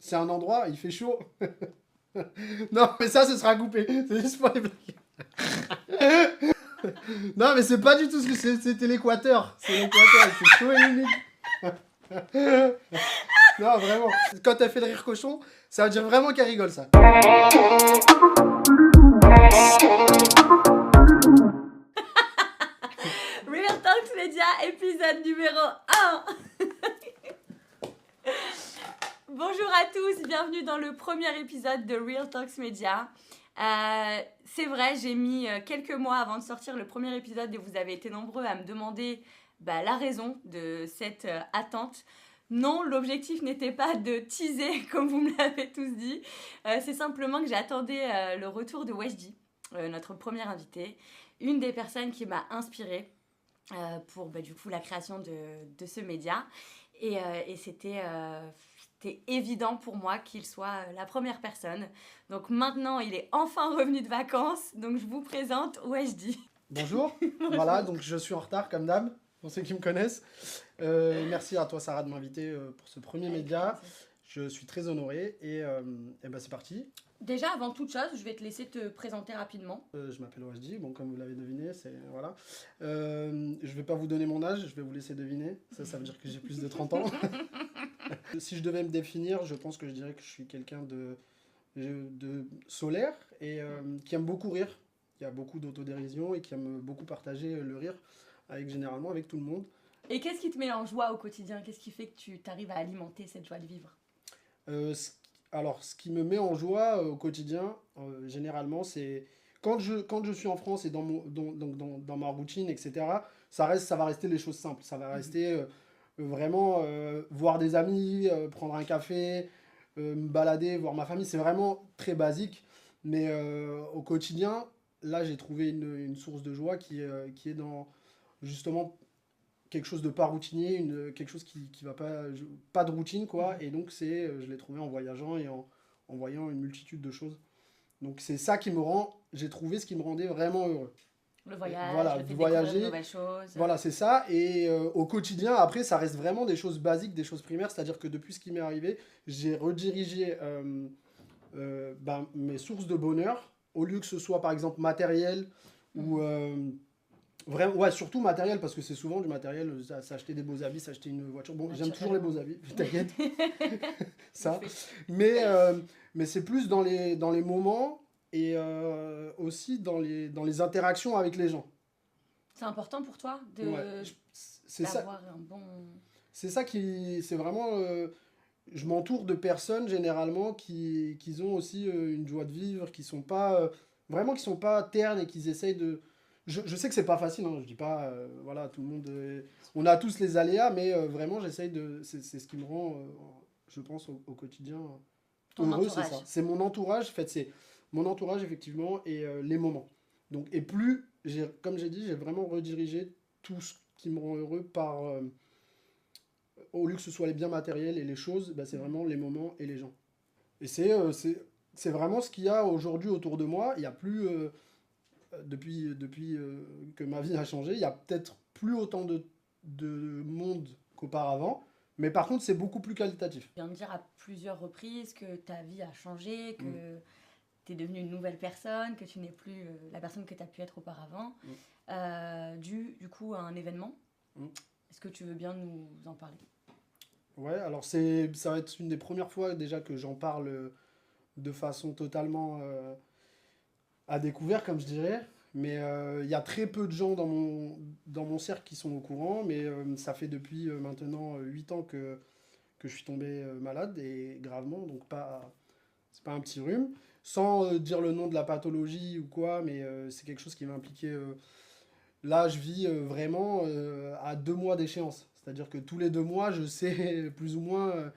C'est un endroit, il fait chaud. Non, mais ça, ce sera coupé. C'est juste pour les blagues. Non, mais c'est pas du tout ce que c'est. C'était l'Équateur. C'est l'Équateur, il fait chaud et humide. Non, vraiment. Quand t'as fait le rire cochon, ça veut dire vraiment qu'elle rigole, ça. Real Talks Media, épisode numéro 1. Bonjour à tous, bienvenue dans le premier épisode de Real Talks Media. C'est vrai, j'ai mis quelques mois avant de sortir le premier épisode et vous avez été nombreux à me demander la raison de cette attente. Non, l'objectif n'était pas de teaser comme vous me l'avez tous dit. C'est simplement que j'attendais le retour de Weshdi, notre premier invité, une des personnes qui m'a inspirée pour du coup la création de ce média. Et c'était évident pour moi qu'il soit la première personne. Donc maintenant, il est enfin revenu de vacances. Donc je vous présente Weshdi. Bonjour. Voilà, donc je suis en retard comme d'hab, pour ceux qui me connaissent. Merci à toi, Sarah, de m'inviter pour ce premier média. Je suis très honoré et c'est parti. Déjà, avant toute chose, je vais te laisser te présenter rapidement. Je m'appelle Weshdi, bon, comme vous l'avez deviné, c'est voilà. Je vais pas vous donner mon âge, je vais vous laisser deviner. Ça veut dire que j'ai plus de 30 ans. Si je devais me définir, je pense que je dirais que je suis quelqu'un de solaire et qui aime beaucoup rire, qui a beaucoup d'autodérision et qui aime beaucoup partager le rire généralement avec tout le monde. Et qu'est-ce qui te met en joie au quotidien? Qu'est-ce qui fait que tu t'arrives à alimenter cette joie de vivre? Alors, ce qui me met en joie au quotidien, généralement, c'est quand je suis en France et dans ma routine, etc., ça va rester les choses simples. Ça va rester vraiment voir des amis, prendre un café, me balader, voir ma famille. C'est vraiment très basique. Mais au quotidien, là, j'ai trouvé une source de joie qui est dans justement quelque chose de pas routinier, quelque chose qui va pas de routine, quoi. Et donc, je l'ai trouvé en voyageant et en voyant une multitude de choses. Donc, c'est ça j'ai trouvé ce qui me rendait vraiment heureux. Le voyage, voilà, le fait de voyager, découvrir de nouvelles choses. Voilà, c'est ça. Et au quotidien, après, ça reste vraiment des choses basiques, des choses primaires. C'est-à-dire que depuis ce qui m'est arrivé, j'ai redirigé mes sources de bonheur, au lieu que ce soit, par exemple, matériel ou... Vraiment, ouais, surtout matériel, parce que c'est souvent du matériel, s'acheter des beaux habits, s'acheter une voiture. Bon, j'aime toujours les beaux habits, t'inquiète. Ça. Mais c'est plus dans les moments et aussi dans les interactions avec les gens. C'est important pour toi d'avoir un bon... C'est ça c'est vraiment... je m'entoure de personnes, généralement, qui ont aussi une joie de vivre, qui sont pas... vraiment, qui sont pas ternes et qui essayent de... Je sais que c'est pas facile, hein, je dis pas, voilà, tout le monde, on a tous les aléas, mais vraiment j'essaye c'est ce qui me rend, je pense, au quotidien heureux, c'est ça. C'est mon entourage, en fait, c'est mon entourage, effectivement, et les moments. Donc, et plus, comme j'ai dit, j'ai vraiment redirigé tout ce qui me rend heureux au lieu que ce soit les biens matériels et les choses, c'est vraiment les moments et les gens. Et c'est vraiment ce qu'il y a aujourd'hui autour de moi. Il n'y a plus... depuis que ma vie a changé, il y a peut-être plus autant de monde qu'auparavant, mais par contre, c'est beaucoup plus qualitatif. Tu viens de dire à plusieurs reprises que ta vie a changé, que tu es devenue une nouvelle personne, que tu n'es plus la personne que tu as pu être auparavant, du coup à un événement. Est-ce que tu veux bien nous en parler? Ouais, alors ça va être une des premières fois déjà que j'en parle de façon totalement... à découvert, comme je dirais. Mais il y a très peu de gens dans mon cercle qui sont au courant. Mais ça fait depuis maintenant 8 ans que je suis tombé malade, et gravement. Donc c'est pas un petit rhume. Sans dire le nom de la pathologie ou quoi, mais c'est quelque chose qui m'a impliqué. Là, je vis vraiment à 2 mois d'échéance. C'est-à-dire que tous les 2 mois, je sais plus ou moins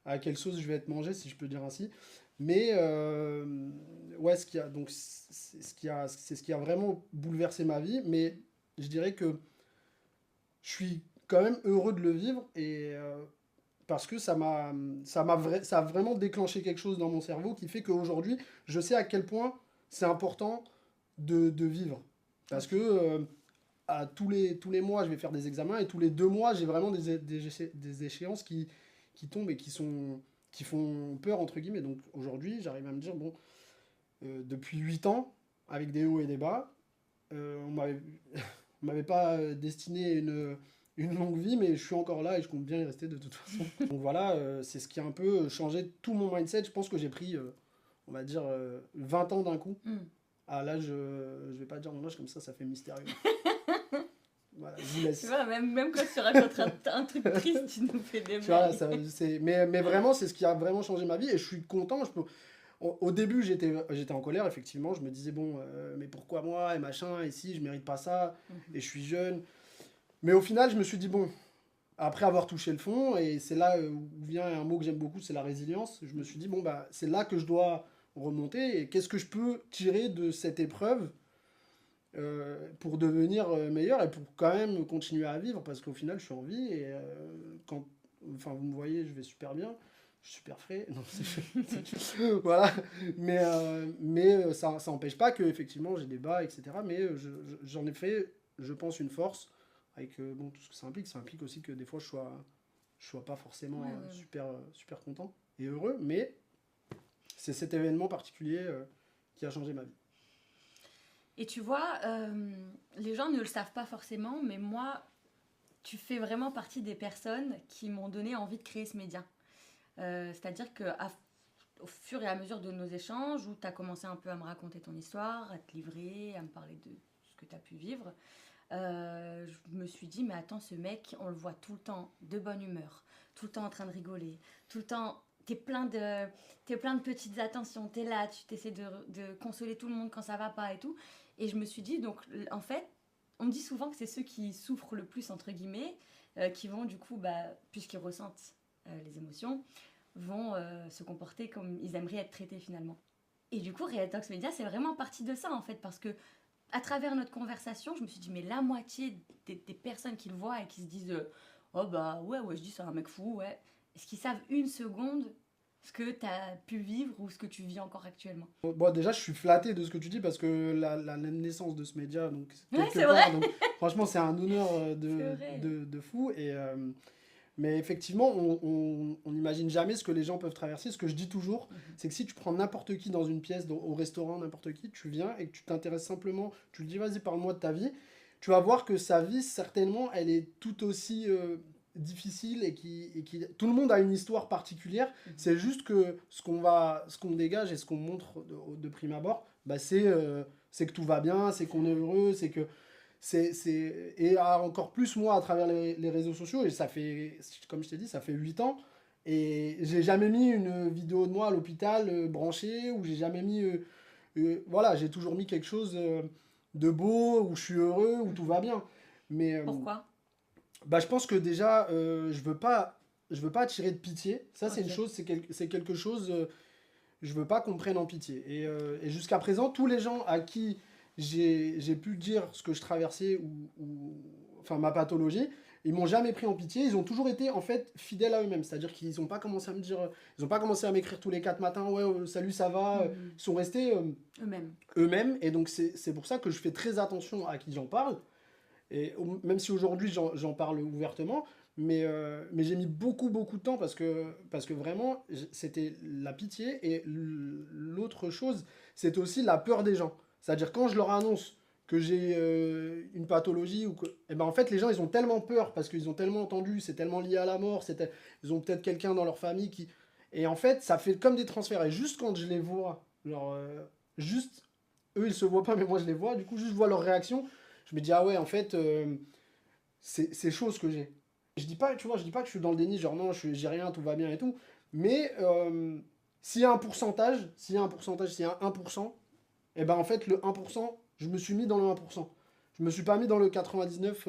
à quelle sauce je vais être mangé, si je peux dire ainsi. Mais ouais, c'est ce qui a vraiment bouleversé ma vie. Mais je dirais que je suis quand même heureux de le vivre, et parce que ça a vraiment déclenché quelque chose dans mon cerveau qui fait qu'aujourd'hui, je sais à quel point c'est important de vivre. Parce que à tous les mois, je vais faire des examens, et tous les 2 mois, j'ai vraiment des échéances qui tombent et qui sont qui font peur, entre guillemets. Donc aujourd'hui, j'arrive à me dire, bon, depuis 8 ans, avec des hauts et des bas, on m'avait on m'avait pas destiné une longue vie, mais je suis encore là et je compte bien y rester de toute façon. Donc voilà, c'est ce qui a un peu changé tout mon mindset. Je pense que j'ai pris, on va dire, 20 ans d'un coup. À l'âge, je vais pas dire mon âge comme ça fait mystérieux. Voilà, je vous laisse. Tu vois, même quand tu racontes un truc triste, tu nous fais des Voilà, blagues. mais vraiment, c'est ce qui a vraiment changé ma vie et je suis content. Au début, j'étais en colère, effectivement. Je me disais, bon, mais pourquoi moi et machin, et si je mérite pas ça, et je suis jeune. Mais au final, je me suis dit, bon, après avoir touché le fond, et c'est là où vient un mot que j'aime beaucoup, c'est la résilience. Je me suis dit, bon, bah, c'est là que je dois remonter, et qu'est-ce que je peux tirer de cette épreuve pour devenir meilleur et pour quand même continuer à vivre, parce qu'au final, je suis en vie, et enfin, vous me voyez, je vais super bien. Je suis super frais. Non, voilà. Mais ça n'empêche pas que effectivement j'ai des bas, etc. Mais j'en ai fait, je pense, une force avec bon, tout ce que ça implique. Ça implique aussi que des fois je sois pas forcément super content et heureux. Mais c'est cet événement particulier qui a changé ma vie. Et tu vois, les gens ne le savent pas forcément, mais moi, tu fais vraiment partie des personnes qui m'ont donné envie de créer ce média. C'est-à-dire qu'au fur et à mesure de nos échanges, où tu as commencé un peu à me raconter ton histoire, à te livrer, à me parler de ce que tu as pu vivre, je me suis dit, mais attends, ce mec, on le voit tout le temps de bonne humeur, tout le temps en train de rigoler, tout le temps, t'es plein de petites attentions, t'es là, tu t'essaies de consoler tout le monde quand ça va pas et tout. Et je me suis dit, donc en fait, on me dit souvent que c'est ceux qui souffrent le plus, entre guillemets, qui vont du coup, puisqu'ils ressentent les émotions, vont se comporter comme ils aimeraient être traités finalement. Et du coup, Real Talks Media, c'est vraiment partie de ça en fait, parce que à travers notre conversation, je me suis dit, mais la moitié des personnes qui le voient et qui se disent, oh bah ouais, je dis c'est un mec fou, ouais, est-ce qu'ils savent une seconde ce que tu as pu vivre ou ce que tu vis encore actuellement? Bon, déjà, je suis flatté de ce que tu dis parce que la naissance de ce média, donc Ouais, quelque c'est part, vrai. donc, franchement, c'est un honneur C'est vrai. de fou. Mais effectivement, on n'imagine jamais ce que les gens peuvent traverser. Ce que je dis toujours, c'est que si tu prends n'importe qui dans une pièce, au restaurant, n'importe qui, tu viens et que tu t'intéresses simplement, tu lui dis vas-y, parle-moi de ta vie, tu vas voir que sa vie, certainement, elle est tout aussi difficile tout le monde a une histoire particulière. C'est juste que ce qu'on dégage et ce qu'on montre de prime abord, bah, c'est que tout va bien, c'est qu'on est heureux, c'est que et encore plus moi à travers les réseaux sociaux, et ça fait, comme je t'ai dit, ça fait 8 ans, et j'ai jamais mis une vidéo de moi à l'hôpital branchée, ou j'ai jamais mis, voilà, j'ai toujours mis quelque chose de beau, où je suis heureux, où tout va bien. Mais Pourquoi? bah, je pense que déjà, je veux pas attirer de pitié, ça c'est une Ok. chose, c'est quelque chose, je veux pas qu'on me prenne en pitié. Et jusqu'à présent, tous les gens à qui j'ai pu dire ce que je traversais enfin ma pathologie, ils m'ont jamais pris en pitié. Ils ont toujours été en fait fidèles à eux-mêmes. C'est-à-dire qu'ils n'ont pas commencé à me dire, ils ont pas commencé à m'écrire tous les 4 matins, ouais, salut, ça va. Ils sont restés Eux-mêmes. eux-mêmes. Et donc c'est pour ça que je fais très attention à qui j'en parle. Même si aujourd'hui j'en parle ouvertement, mais j'ai mis beaucoup de temps parce que vraiment c'était la pitié, et l'autre chose c'est aussi la peur des gens. C'est-à-dire quand je leur annonce que j'ai une pathologie, et ben en fait les gens ils ont tellement peur parce qu'ils ont tellement entendu, c'est tellement lié à la mort, ils ont peut-être quelqu'un dans leur famille qui... Et en fait ça fait comme des transferts, et juste quand je les vois, genre, juste, eux ils se voient pas mais moi je les vois, du coup juste je vois leur réaction, je me dis, ah ouais, en fait, c'est chaud ce que j'ai. Je dis pas, tu vois, je dis pas que je suis dans le déni, genre non, j'ai rien, tout va bien et tout. Mais s'il y a un pourcentage, s'il y a un pourcentage, s'il y a un 1%, et ben en fait, le 1%, je me suis mis dans le 1%. Je me suis pas mis dans le 99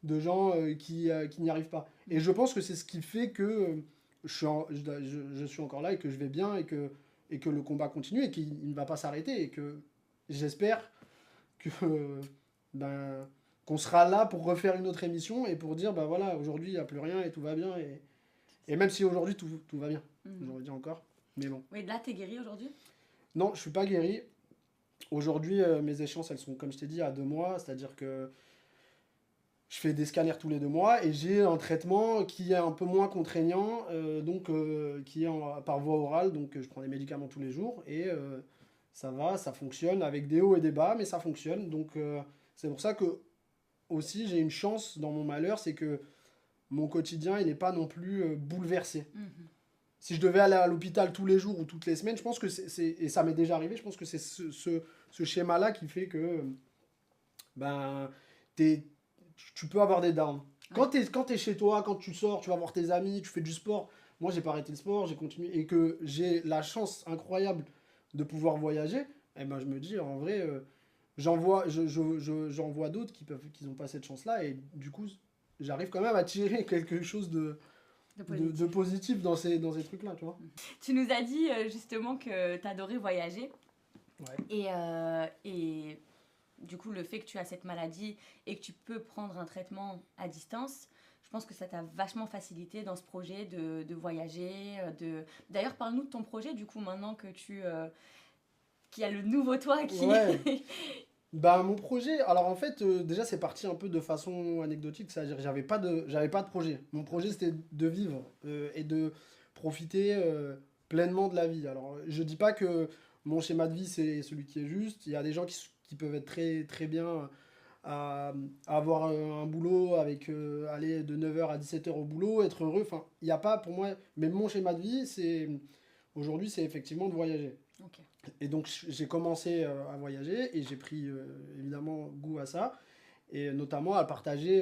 de gens qui n'y arrivent pas. Et je pense que c'est ce qui fait que je suis encore là et que je vais bien, et que le combat continue et qu'il ne va pas s'arrêter, et que j'espère que ben, qu'on sera là pour refaire une autre émission et pour dire, bah voilà, aujourd'hui il n'y a plus rien et tout va bien. Et même si aujourd'hui tout va bien, j'aurais dit encore. Mais bon. Oui, là, t'es guéri aujourd'hui? Non, je suis pas guéri. Aujourd'hui, mes échéances, elles sont, comme je t'ai dit, à 2 mois. C'est-à-dire que je fais des scanners tous les 2 mois et j'ai un traitement qui est un peu moins contraignant, qui est par voie orale. Donc je prends des médicaments tous les jours et ça va, ça fonctionne avec des hauts et des bas, mais ça fonctionne. Donc c'est pour ça que aussi j'ai une chance dans mon malheur, c'est que mon quotidien il n'est pas non plus bouleversé. Mhm. Si je devais aller à l'hôpital tous les jours ou toutes les semaines, je pense que et ça m'est déjà arrivé, je pense que c'est ce schéma-là qui fait que ben, t'es- tu peux avoir des downs. Quand t'es chez toi, quand tu sors, tu vas voir tes amis, tu fais du sport. Moi, j'ai pas arrêté le sport, j'ai continué. Et que j'ai la chance incroyable de pouvoir voyager, eh ben, je me dis, en vrai, j'en vois d'autres qui n'ont pas cette chance-là. Et du coup, j'arrive quand même à tirer quelque chose De de positif. positif dans ces trucs-là, tu vois. Tu nous as dit justement que tu adorais voyager. Ouais. Et du coup, le fait que tu as cette maladie et que tu peux prendre un traitement à distance, je pense que ça t'a vachement facilité dans ce projet de voyager. D'ailleurs, parle-nous de ton projet, du coup, maintenant que qu'il y a le nouveau toi qui... Ouais. Bah, mon projet, alors en fait, déjà c'est parti un peu de façon anecdotique, c'est-à-dire que j'avais pas de projet. Mon projet c'était de vivre et de profiter pleinement de la vie. Alors je dis pas que mon schéma de vie c'est celui qui est juste, il y a des gens qui peuvent être très, très bien à avoir un boulot avec aller de 9 h à 17 h au boulot, être heureux, enfin il n'y a pas pour moi, mais mon schéma de vie c'est aujourd'hui c'est effectivement de voyager. Ok. Et donc j'ai commencé à voyager et j'ai pris évidemment goût à ça et notamment à le partager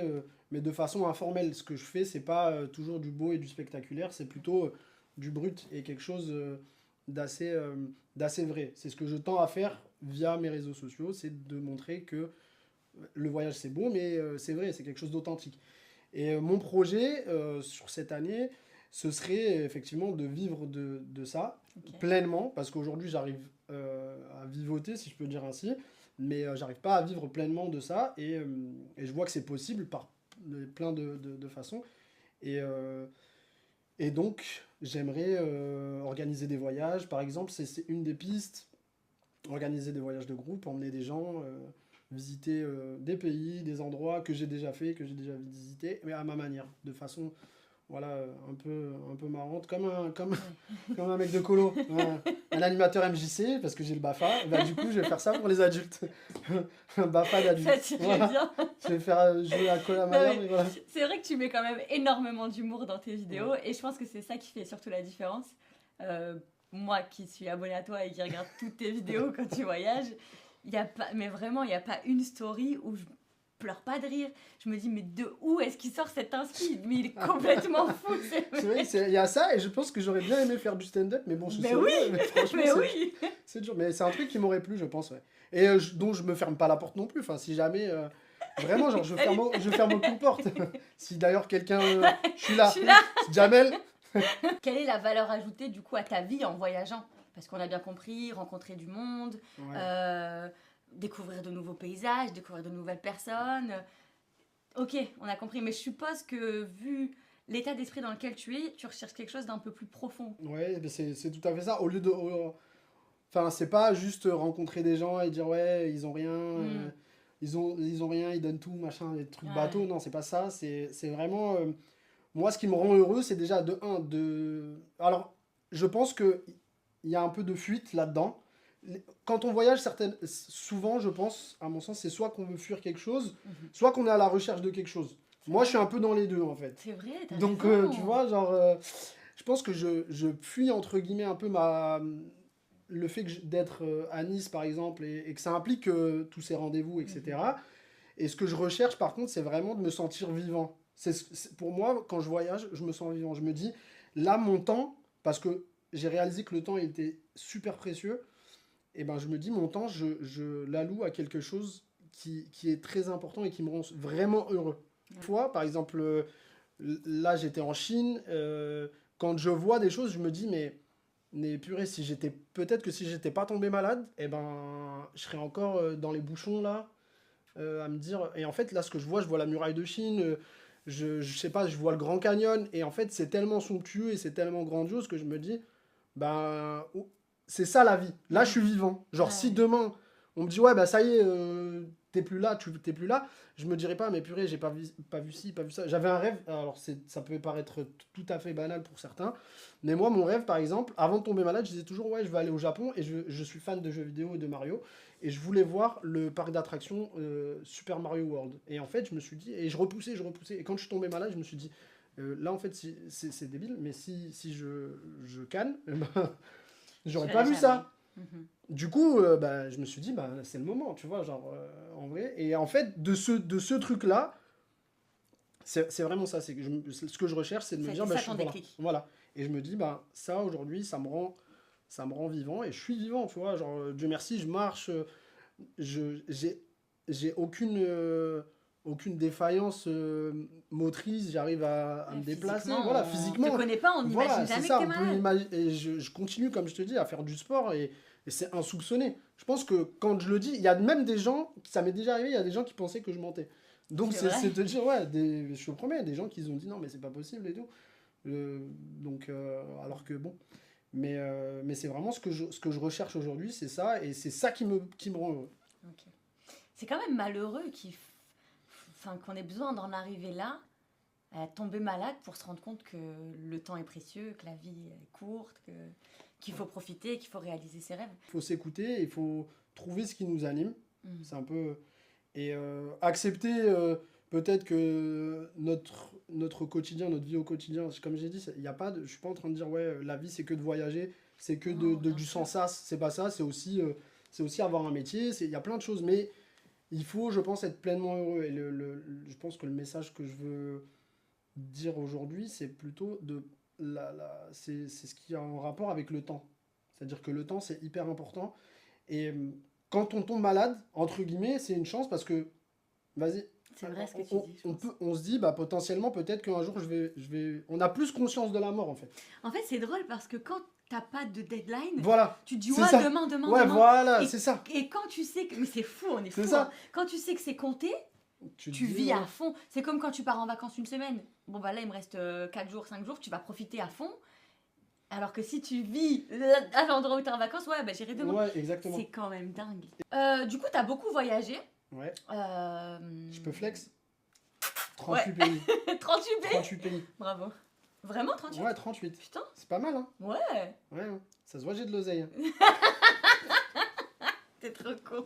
mais de façon informelle. Ce que je fais c'est pas toujours du beau et du spectaculaire, c'est plutôt du brut et quelque chose d'assez d'assez vrai. C'est ce que je tends à faire via mes réseaux sociaux, c'est de montrer que le voyage c'est beau mais c'est vrai, c'est quelque chose d'authentique. Et mon projet sur cette année, ce serait effectivement de vivre de ça Ok. pleinement, parce qu'aujourd'hui j'arrive à vivoter, si je peux dire ainsi, mais j'arrive pas à vivre pleinement de ça, et je vois que c'est possible par plein de façons. Et, et donc j'aimerais organiser des voyages, par exemple, c'est une des pistes, organiser des voyages de groupe, emmener des gens, visiter des pays, des endroits que j'ai déjà fait, que j'ai déjà visité, mais à ma manière, de façon voilà, un peu marrante, comme un mec de colo, un animateur MJC, parce que j'ai le BAFA, et bah, du coup je vais faire ça pour les adultes, un BAFA Ça d'adulte. t'irait Voilà. bien. Je vais faire jouer à Non, Colamayer, mais mais voilà. c'est vrai que tu mets quand même énormément d'humour dans tes vidéos Ouais. et je pense que c'est ça qui fait surtout la différence. Euh, Moi qui suis abonnée à toi et qui regarde toutes tes vidéos quand tu voyages, il y a pas, mais vraiment, il n'y a pas une story où je pleure pas de rire. Je me dis, mais de où est-ce qu'il sort cet inspi? Mais il est complètement fou, c'est C'est vrai, vrai. il y a ça, et je pense que j'aurais bien aimé faire du stand-up, mais bon, je Mais sais oui, pas, mais franchement, mais oui. c'est dur. Mais c'est un truc qui m'aurait plu, je pense, ouais. Et dont je me ferme pas la porte non plus, enfin, si jamais. Vraiment, genre, Allez, je ferme aucune porte. Si d'ailleurs quelqu'un. Je suis je là. suis là. Jamel. Quelle est la valeur ajoutée du coup à ta vie en voyageant? Parce qu'on a bien compris, rencontrer du monde, Ouais. euh, découvrir de nouveaux paysages, découvrir de nouvelles personnes. Ok, on a compris, mais je suppose que vu l'état d'esprit dans lequel tu es, tu recherches quelque chose d'un peu plus profond. Ouais, mais c'est tout à fait ça. Au lieu de. Enfin, c'est pas juste rencontrer des gens et dire ouais, ils ont rien, Hmm, ils ont rien, ils donnent tout, machin, des trucs bateaux. ouais. Non, c'est pas ça. C'est vraiment. Moi, ce qui me rend heureux, c'est déjà de un, de. Alors, je pense que il y a un peu de fuite là-dedans. Quand on voyage, souvent, je pense, à mon sens, c'est soit qu'on veut fuir quelque chose, Mhm. soit qu'on est à la recherche de quelque chose. C'est Moi, je vrai, suis un peu dans les deux, en fait. c'est vrai, t'as Donc, tu raison. vois, genre, je pense que je fuis, entre guillemets, un peu le fait d'être à Nice, par exemple, et que ça implique tous ces rendez-vous, Mhm. etc. Et ce que je recherche, par contre, c'est vraiment de me sentir vivant. Pour moi, quand je voyage, je me sens vivant. Je me dis, là, mon temps, parce que j'ai réalisé que le temps il était super précieux, et ben je me dis, mon temps, je l'alloue à quelque chose qui est très important et qui me rend vraiment heureux. Ouais. Fois, par exemple, là, j'étais en Chine, quand je vois des choses, je me dis, mais purée, peut-être que si j'étais pas tombé malade, et ben, je serais encore dans les bouchons là, à me dire. Et en fait, là, ce que je vois la muraille de Chine, je sais pas, je vois le Grand Canyon, et en fait, c'est tellement somptueux et c'est tellement grandiose que je me dis, ben, c'est ça la vie. Là, je Mhm. suis vivant. Genre, si Ouais. demain, on me dit, ouais, bah ça y est, t'es plus là, t'es plus là, je me dirais pas, mais purée, j'ai pas vu ci, pas vu ça. J'avais un rêve, alors ça peut paraître tout à fait banal pour certains, mais moi, mon rêve, par exemple, avant de tomber malade, je disais toujours, ouais, je vais aller au Japon, et je suis fan de jeux vidéo et de Mario, et je voulais voir le parc d'attractions Super Mario World. Et en fait, je me suis dit, et je repoussais, et quand je suis tombé malade, je me suis dit, là, en fait, c'est débile, mais si je canne, eh ben, j'aurais pas vu ça. Du coup, bah, je me suis dit, bah, c'est le moment, tu vois, genre, en vrai. Et en fait, de ce truc-là, c'est vraiment ça. C'est que ce que je recherche, c'est de me dire, bah, voilà, voilà. Et je me dis, bah, ça, aujourd'hui, ça me rend vivant. Et je suis vivant, tu vois. Genre, Dieu merci, je marche. J'ai aucune défaillance motrice. J'arrive à me déplacer. Voilà, physiquement. On te connaît pas, on Voilà, n'imagine c'est jamais ça. que t'es malade. Et je continue, comme je te dis, à faire du sport. Et c'est insoupçonné. Je pense que quand je le dis, il y a même des gens, ça m'est déjà arrivé, il y a des gens qui pensaient que je mentais. Donc c'est te dire, ouais, je te promets, des gens qui ont dit non, mais c'est pas possible et tout. Donc, alors que bon. Mais c'est vraiment ce que je recherche aujourd'hui, c'est ça, et c'est ça qui me rend heureux. Okay. C'est quand même malheureux qu'on ait besoin d'en arriver là, à tomber malade pour se rendre compte que le temps est précieux, que la vie est courte, qu'il faut profiter, qu'il faut réaliser ses rêves. Il faut s'écouter, il faut trouver ce qui nous anime. C'est un peu... Et accepter peut-être que notre quotidien, notre vie au quotidien, comme j'ai dit, il y a pas je suis pas en train de dire, ouais, la vie c'est que de voyager, c'est que du sans-sas, c'est pas ça, c'est aussi avoir un métier, il y a plein de choses, mais il faut, je pense, être pleinement heureux. Et je pense que le message que je veux dire aujourd'hui, c'est plutôt c'est ce qui a un rapport avec le temps. C'est-à-dire que le temps, c'est hyper important. Et quand on tombe malade, entre guillemets, c'est une chance parce que, vas-y, c'est vrai ce que tu dis. On se dit, bah, potentiellement, peut-être qu'un jour, on a plus conscience de la mort, en fait. En fait, c'est drôle parce que quand t'as pas de deadline, voilà, tu te dis, ouais, demain. Ouais, voilà, c'est ça. Et quand tu sais que... Mais c'est fou, on est fou. Ça. Hein. Quand tu sais que c'est compté, tu vis à fond. C'est comme quand tu pars en vacances une semaine. Bon, bah là, il me reste 4 jours, 5 jours, tu vas profiter à fond. Alors que si tu vis à l'endroit où t'es en vacances, ouais, bah j'irai demain. Ouais, exactement. C'est quand même dingue. Du coup, t'as beaucoup voyagé. Ouais. Je peux flex 38 pays. 38 pays 38 pays. Bravo. Vraiment 38? Ouais, 38. Putain. C'est pas mal, hein? Ouais. Ouais, ça se voit, j'ai de l'oseille. T'es trop con.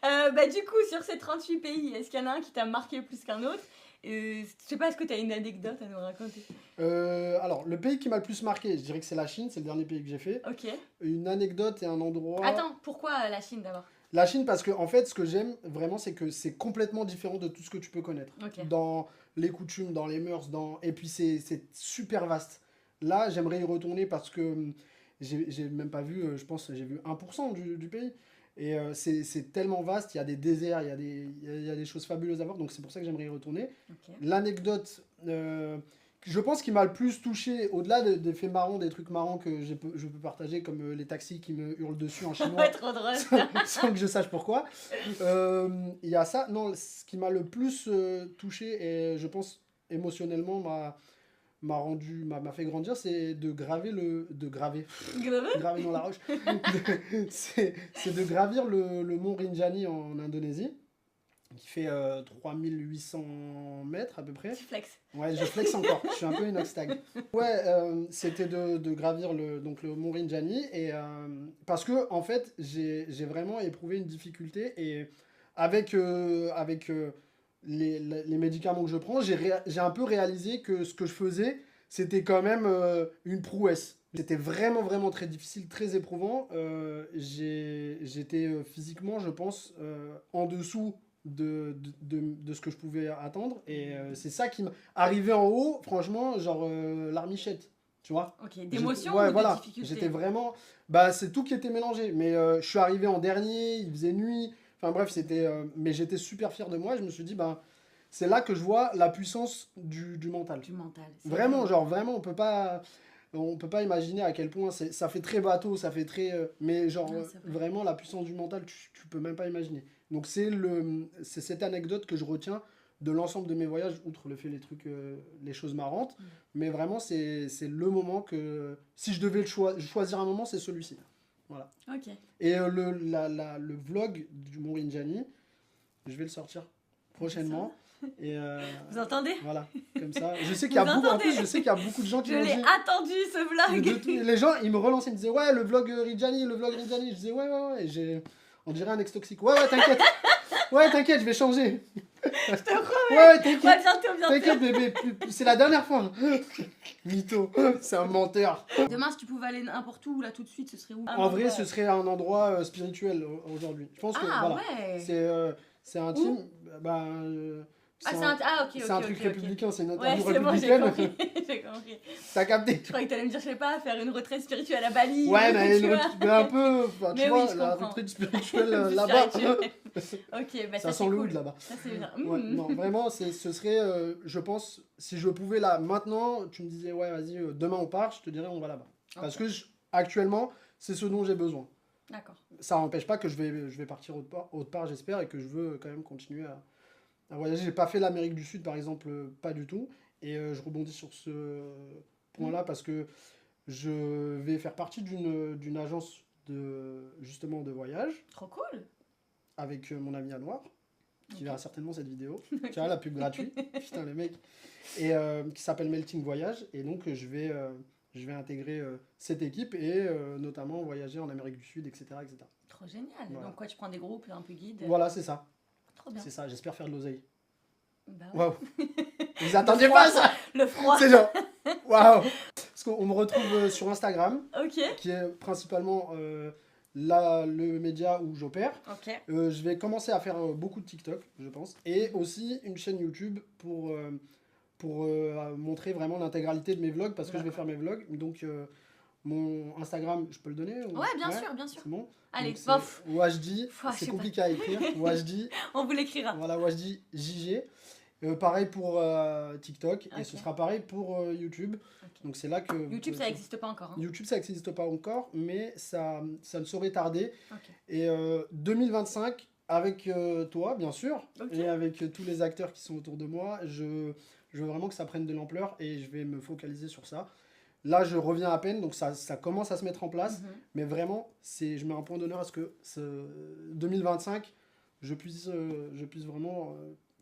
Bah du coup, sur ces 38 pays, est-ce qu'il y en a un qui t'a marqué plus qu'un autre? Je sais pas, est-ce que tu as une anecdote à nous raconter? Alors, le pays qui m'a le plus marqué, je dirais que c'est la Chine, c'est le dernier pays que j'ai fait. Ok. Une anecdote et un endroit... Attends, pourquoi la Chine d'abord? La Chine, parce que en fait, ce que j'aime vraiment, c'est que c'est complètement différent de tout ce que tu peux connaître. Okay. Dans les coutumes, dans les mœurs, et puis c'est super vaste. Là, j'aimerais y retourner parce que j'ai même pas vu, je pense, j'ai vu 1% du pays. Et c'est tellement vaste, il y a des déserts, il y a des choses fabuleuses à voir, donc c'est pour ça que j'aimerais y retourner. Okay. L'anecdote, je pense qu'il m'a le plus touché, au-delà des faits marrants, des trucs marrants que je peux partager, comme les taxis qui me hurlent dessus en chinois, trop drôle. sans que je sache pourquoi. Il y a ça. Non, ce qui m'a le plus touché, et je pense émotionnellement m'a fait grandir, c'est de graver graver dans la roche. c'est de gravir le mont Rinjani en Indonésie, qui fait 3800 mètres à peu près. Tu flexes. Ouais, je flex encore, je suis un peu inoxtag. Ouais, c'était de gravir le mont Rinjani, et parce que en fait, j'ai vraiment éprouvé une difficulté, et avec les médicaments que je prends, j'ai un peu réalisé que ce que je faisais, c'était quand même une prouesse. C'était vraiment, vraiment très difficile, très éprouvant. J'étais physiquement, je pense, en dessous de ce que je pouvais attendre. Et c'est ça qui m'a... Arrivé en haut, franchement, genre larmichette, tu vois. Ok, d'émotion ouais, ou voilà. de difficulté? J'étais vraiment... Bah, c'est tout qui était mélangé. Mais je suis arrivé en dernier, il faisait nuit. Enfin bref, c'était... mais j'étais super fier de moi. Je me suis dit, bah... C'est là que je vois la puissance du mental. Du mental. Vraiment, vrai. Genre, vraiment, on peut pas imaginer à quel point ça fait très bateau, ça fait très... mais genre, vraiment, la puissance du mental, tu peux même pas imaginer. Donc, c'est cette anecdote que je retiens de l'ensemble de mes voyages, outre le fait les choses marrantes. Mais vraiment, c'est le moment que... Si je devais choisir un moment, c'est celui-ci. Voilà. Ok. Et le vlog du Mont Rinjani, je vais le sortir prochainement. Et vous entendez? Voilà, comme ça. Je sais qu'il y a beaucoup, en plus, je sais qu'il y a beaucoup de gens qui Je m'ont l'ai dit... attendu, ce vlog. Les gens, ils me relançaient, ils me disaient, ouais, le vlog Rijani, le vlog Rijani. Je disais, ouais. On dirait un ex-toxique. Ouais, t'inquiète. Ouais, t'inquiète, je vais changer. Je te promets. Ouais, t'inquiète. Ouais, bientôt. T'inquiète, bébé, c'est la dernière fois. Mytho, c'est un menteur. Demain, si tu pouvais aller n'importe où, là, tout de suite, ce serait où? En vrai, ce serait un endroit spirituel aujourd'hui. Je pense que, voilà. Ouais. C'est intime. Ok. C'est un truc républicain, c'est une Ouais, interview c'est bon, républicaine. j'ai compris. T'as capté? Je croyais que t'allais me dire, je sais pas, faire une retraite spirituelle à Bali. Ouais, mais tu vois. un peu, enfin, Mais tu oui, vois, je la comprends. retraite spirituelle là-bas. Ok, bah Ça ça sent c'est le cool. oud là-bas. Ça c'est bien. Ouais, non, vraiment, ce serait, je pense, si je pouvais là, maintenant, tu me disais, ouais, vas-y, demain on part, je te dirais, on va là-bas. Parce que actuellement, c'est ce dont j'ai besoin. D'accord. Ça n'empêche pas que je vais partir autre part, j'espère, et que je veux quand même continuer à voyager. J'ai pas fait l'Amérique du Sud, par exemple, pas du tout. Et je rebondis sur ce point-là parce que je vais faire partie d'une agence justement de voyage Trop cool. avec mon ami Anouar, qui Ok. verra certainement cette vidéo. Tu vois, la pub gratuite. Putain, le mec. Et qui s'appelle Melting Voyage. Et donc, je vais intégrer cette équipe et notamment voyager en Amérique du Sud, etc. etc. Trop génial. Voilà. Donc quoi, tu prends des groupes un peu guides. Voilà, c'est ça. Trop bien. C'est ça, j'espère faire de l'oseille. Bah ouais. Waouh. Vous attendiez pas ça? Le froid. C'est genre, waouh. Parce qu'on me retrouve sur Instagram, Ok. qui est principalement le média où j'opère. Ok. Je vais commencer à faire beaucoup de TikTok, je pense. Et aussi une chaîne YouTube pour montrer vraiment l'intégralité de mes vlogs, parce que je vais faire mes vlogs. Donc, mon Instagram, je peux le donner ou... Ouais, bien sûr, bien sûr. C'est bon? Allez, Donc, bof. Wajdi, Pff, je c'est sais compliqué à écrire. Wajdi, On vous l'écrira. voilà, Wajdi JG. Pareil pour TikTok, et Ok. ce sera pareil pour YouTube. Ok. Donc c'est là que... YouTube, ça n'existe pas encore. Hein. YouTube, ça n'existe pas encore, mais ça ne saurait tarder. Ok. Et 2025, avec toi, bien sûr, Ok. et avec tous les acteurs qui sont autour de moi, je veux vraiment que ça prenne de l'ampleur et je vais me focaliser sur ça. Là, je reviens à peine, donc ça commence à se mettre en place, Mhm. mais vraiment, je mets un point d'honneur à ce que 2025, je puisse vraiment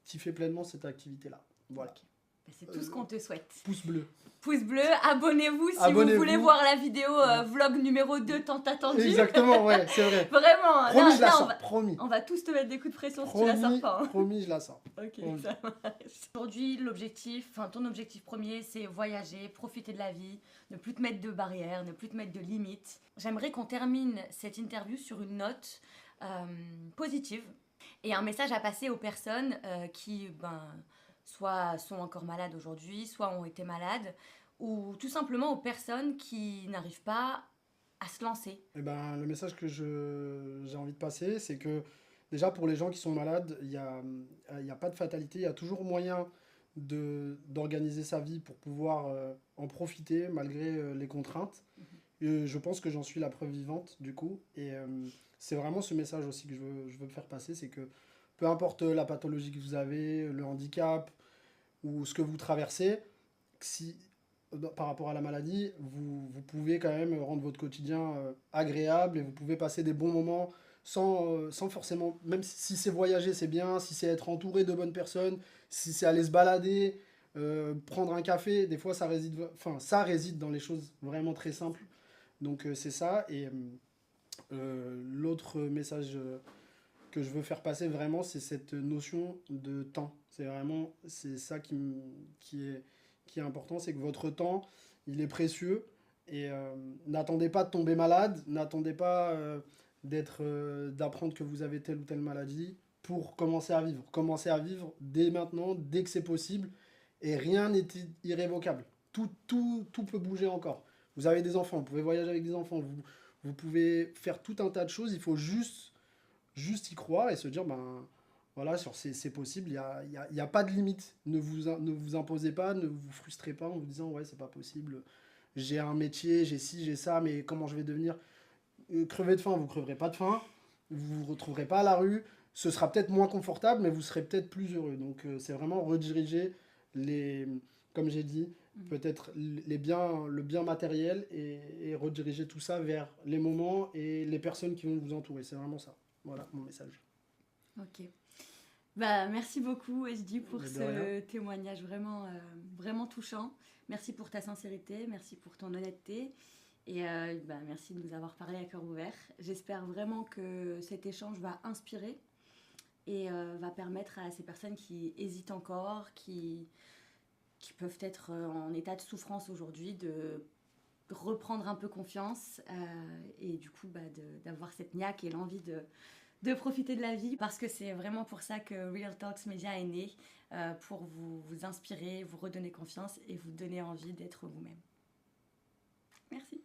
kiffer pleinement cette activité-là. Voilà. Ok. Bah, c'est tout ce qu'on te souhaite. Pouce bleu. Pouce bleu, abonnez-vous si Abonnez-vous. vous voulez voir la vidéo vlog numéro 2 tant attendue. Exactement, ouais, c'est vrai. Vraiment. Promis, là, je la là, sors, promis. on va tous te mettre des coups de pression si tu la Promis, sors pas. Hein. promis, je la sors. Ok, Promis. ça marche. Aujourd'hui, ton objectif premier, c'est voyager, profiter de la vie, ne plus te mettre de barrières, ne plus te mettre de limites. J'aimerais qu'on termine cette interview sur une note positive et un message à passer aux personnes qui, soit sont encore malades aujourd'hui, soit ont été malades, ou tout simplement aux personnes qui n'arrivent pas à se lancer. Eh ben, le message que j'ai envie de passer, c'est que déjà pour les gens qui sont malades, il y a pas de fatalité, il y a toujours moyen d'organiser sa vie pour pouvoir en profiter malgré les contraintes. Je pense que j'en suis la preuve vivante du coup. Et c'est vraiment ce message aussi que je veux faire passer, c'est que peu importe la pathologie que vous avez, le handicap ou ce que vous traversez, si par rapport à la maladie, vous pouvez quand même rendre votre quotidien agréable et vous pouvez passer des bons moments sans forcément, même si c'est voyager, c'est bien, si c'est être entouré de bonnes personnes, si c'est aller se balader, prendre un café, des fois ça réside dans les choses vraiment très simples. Donc c'est ça. Et l'autre message que je veux faire passer vraiment, c'est cette notion de temps. C'est ça qui est important, c'est que votre temps, il est précieux. Et n'attendez pas de tomber malade, n'attendez pas d'apprendre que vous avez telle ou telle maladie pour commencer à vivre. Commencez à vivre dès maintenant, dès que c'est possible. Et rien n'est irrévocable. Tout peut bouger encore. Vous avez des enfants, vous pouvez voyager avec des enfants, vous pouvez faire tout un tas de choses. Il faut juste y croire et se dire, voilà, c'est possible, il y a pas de limite. Ne vous imposez pas, ne vous frustrez pas en vous disant, ouais, c'est pas possible, j'ai un métier, j'ai ci, j'ai ça, mais comment je vais devenir crever de faim? Vous creverez pas de faim, vous vous retrouverez pas à la rue, ce sera peut-être moins confortable, mais vous serez peut-être plus heureux. Donc c'est vraiment rediriger comme j'ai dit, peut-être le bien matériel et rediriger tout ça vers les moments et les personnes qui vont vous entourer. C'est vraiment ça. Voilà mon message. Ok. Merci beaucoup, SD, pour De ce rien. témoignage vraiment touchant. Merci pour ta sincérité, merci pour ton honnêteté. Et merci de nous avoir parlé à cœur ouvert. J'espère vraiment que cet échange va inspirer et va permettre à ces personnes qui hésitent encore, qui peuvent être en état de souffrance aujourd'hui, de reprendre un peu confiance et du coup d'avoir cette niaque et l'envie de profiter de la vie, parce que c'est vraiment pour ça que Real Talks Media est né, pour vous inspirer, vous redonner confiance et vous donner envie d'être vous-même. Merci.